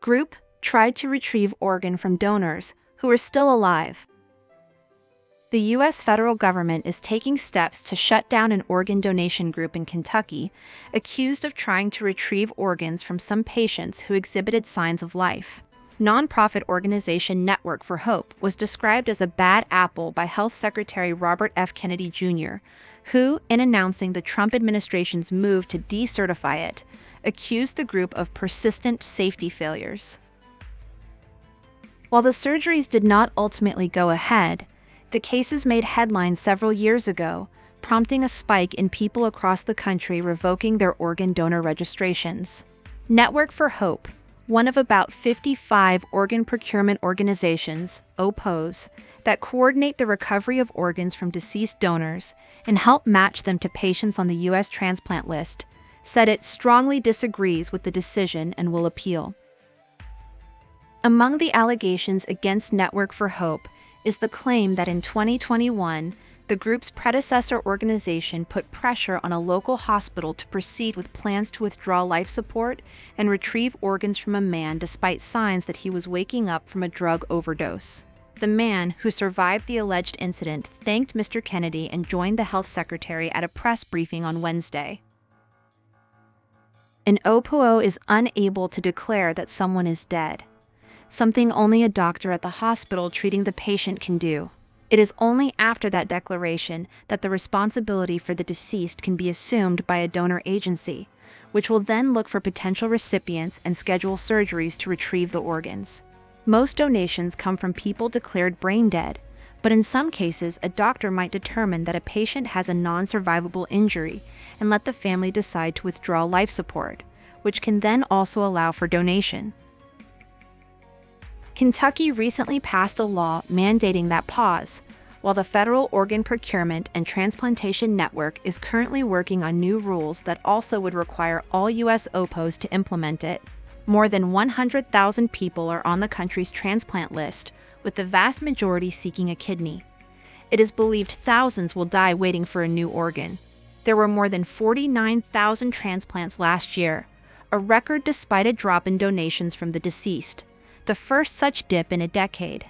Group tried to retrieve organ from donors who are still alive. The U.S. federal government is taking steps to shut down an organ donation group in Kentucky, accused of trying to retrieve organs from some patients who exhibited signs of life. Nonprofit organization Network for Hope was described as a bad apple by Health Secretary Robert F. Kennedy Jr., who, in announcing the Trump administration's move to decertify it, accused the group of persistent safety failures. While the surgeries did not ultimately go ahead, the cases made headlines several years ago, prompting a spike in people across the country revoking their organ donor registrations. Network for Hope, one of about 55 organ procurement organizations, OPOs, that coordinate the recovery of organs from deceased donors and help match them to patients on the U.S. transplant list, said it strongly disagrees with the decision and will appeal. Among the allegations against Network for Hope is the claim that in 2021, the group's predecessor organization put pressure on a local hospital to proceed with plans to withdraw life support and retrieve organs from a man despite signs that he was waking up from a drug overdose. The man, who survived the alleged incident, thanked Mr. Kennedy and joined the health secretary at a press briefing on Wednesday. An OPO is unable to declare that someone is dead, something only a doctor at the hospital treating the patient can do. It is only after that declaration that the responsibility for the deceased can be assumed by a donor agency, which will then look for potential recipients and schedule surgeries to retrieve the organs. Most donations come from people declared brain dead, but in some cases, a doctor might determine that a patient has a non-survivable injury and let the family decide to withdraw life support, which can then also allow for donation. Kentucky recently passed a law mandating that pause, while the Federal Organ Procurement and Transplantation Network is currently working on new rules that also would require all U.S. OPOs to implement it. More than 100,000 people are on the country's transplant list, with the vast majority seeking a kidney. It is believed thousands will die waiting for a new organ. There were more than 49,000 transplants last year, a record despite a drop in donations from the deceased, the first such dip in a decade.